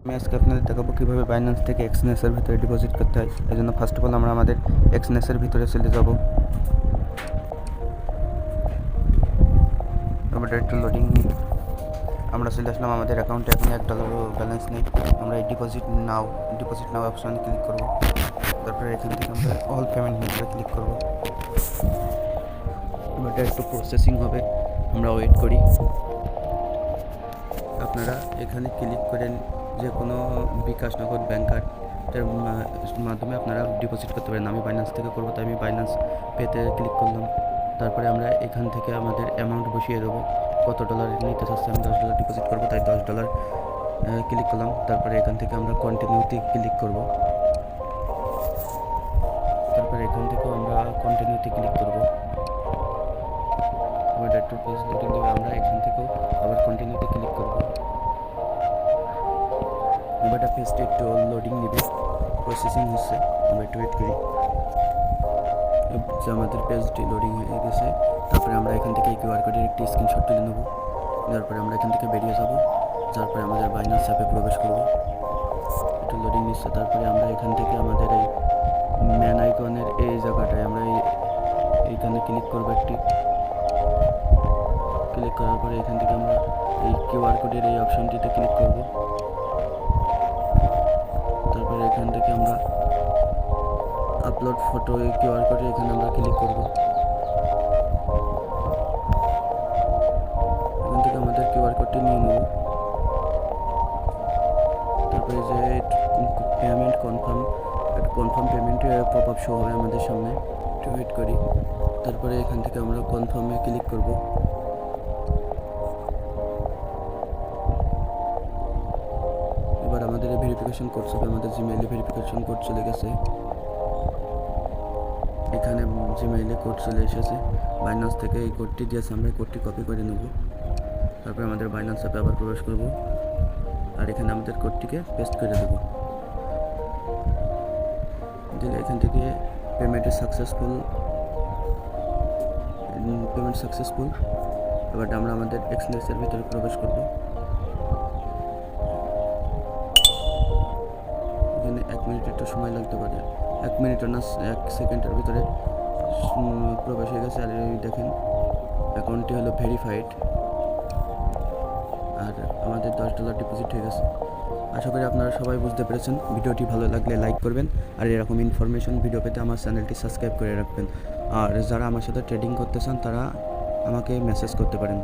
আমি আজকে আপনাদের দেখাবো কীভাবে বাইন্যান্স থেকে এক্সনেসের ভিতরে ডিপোজিট করতে হয়। এই জন্য ফার্স্ট অফ অল আমরা আমাদের এক্সনেসের ভিতরে চলে যাব। তারপরে একটু লোডিং নিই। আমরা চলে আসলাম আমাদের অ্যাকাউন্টে, এখন $1 ব্যালেন্স নেই। আমরা এই ডিপোজিট নাও অপশানে ক্লিক করব। তারপরে এখান থেকে আমরা অল পেমেন্ট মেথডে ক্লিক করব। এটা একটু প্রসেসিং হবে, আমরা ওয়েট করি। আপনারা এখানে ক্লিক করেন যে কোনো বিকাশ নগদ ব্যাংক কার্ডের মাধ্যমে আপনারা ডিপোজিট করতে পারেন। আমি বাইন্যান্স থেকে করবো, তাই আমি বাইন্যান্স পেতে ক্লিক করলাম। তারপরে আমরা এখান থেকে আমাদের অ্যামাউন্ট বসিয়ে দেবো, কত ডলার নিতে চাচ্ছি। আমি $10 ডিপোজিট করবো, তাই $10 ক্লিক করলাম। তারপরে এখান থেকে আমরা কন্টিনিউতে ক্লিক করব। তারপরে এখান থেকেও আমরা কন্টিনিউতে ক্লিক করব। আবার একটু পেজ লোডিং দেবে, আমরা এখান থেকেও আবার কন্টিনিউতে ক্লিক করব। এবারটা পেজটা একটু লোডিং নেবে, প্রসেসিং হচ্ছে, আমরা একটু ওয়েট করি। যে আমাদের পেজটি লোডিং হয়ে গেছে। তারপরে আমরা এখান থেকে কিউআর কোডের একটি স্ক্রিনশট তুলে নেব। তারপরে আমরা এখান থেকে বেরিয়ে যাব, তারপরে আমাদের বাইন্যান্স অ্যাপে প্রবেশ করব। একটু লোডিং নিচ্ছে। তারপরে আমরা এখান থেকে আমাদের এই ম্যান আইকনের এই জায়গাটায় আমরা এইখানে ক্লিক করব। একটি ক্লিক করার পরে এখান থেকে আমরা এই কিউআর কোডের এই অপশানটিতে ক্লিক করব। তারপরে এখান থেকে আমরা আপলোড ফটো এই কিউআর কোডে এখানে আমরা ক্লিক করব। এখান থেকে আমাদের কিউআর কোডটি নিয়ে নেব। তারপরে যে payment confirm payment pop up show হবে আমাদের সামনে, একটু ওয়েট করি। তারপরে এখান থেকে আমরা কনফার্মে ক্লিক করব। এবার আমাদের ভেরিফিকেশন কোড হবে, আমাদের জিমেইলে ভেরিফিকেশন কোড চলে গেছে। এখানে জিমেইলে কোড চলে এসেছে, বাইন্যান্স থেকে এই কোডটি দিয়েছে, আমরা এই কোডটি কপি করে নেব। তারপরে আমাদের বাইন্যান্স অ্যাপে আবার প্রবেশ করব, আর এখানে আমাদের কোডটিকে পেস্ট করে দেব। দিলে এখান থেকে পেমেন্ট সাকসেসফুল। এবার আমরা আমাদের এক্সনেসের ভিতরে প্রবেশ করব। এখানে 1 মিনিট একটু সময় লাগতে পারে, 1 মিনিট না 1 সেকেন্ডের ভিতরে প্রবেশ হয়ে গেছে। আর দেখেন অ্যাকাউন্টটি হলো ভেরিফাইড, আর আমাদের $10 ডিপোজিট হয়ে গেছে। আশা করি আপনারা সবাই বুঝতে পেরেছেন। ভিডিওটি ভালো লাগলে লাইক করবেন, আর এরকম ইনফরমেশন ভিডিও পেতে আমার চ্যানেলটি সাবস্ক্রাইব করে রাখবেন। আর যারা আমার সাথে ট্রেডিং করতে চান তারা আমাকে মেসেজ করতে পারেন।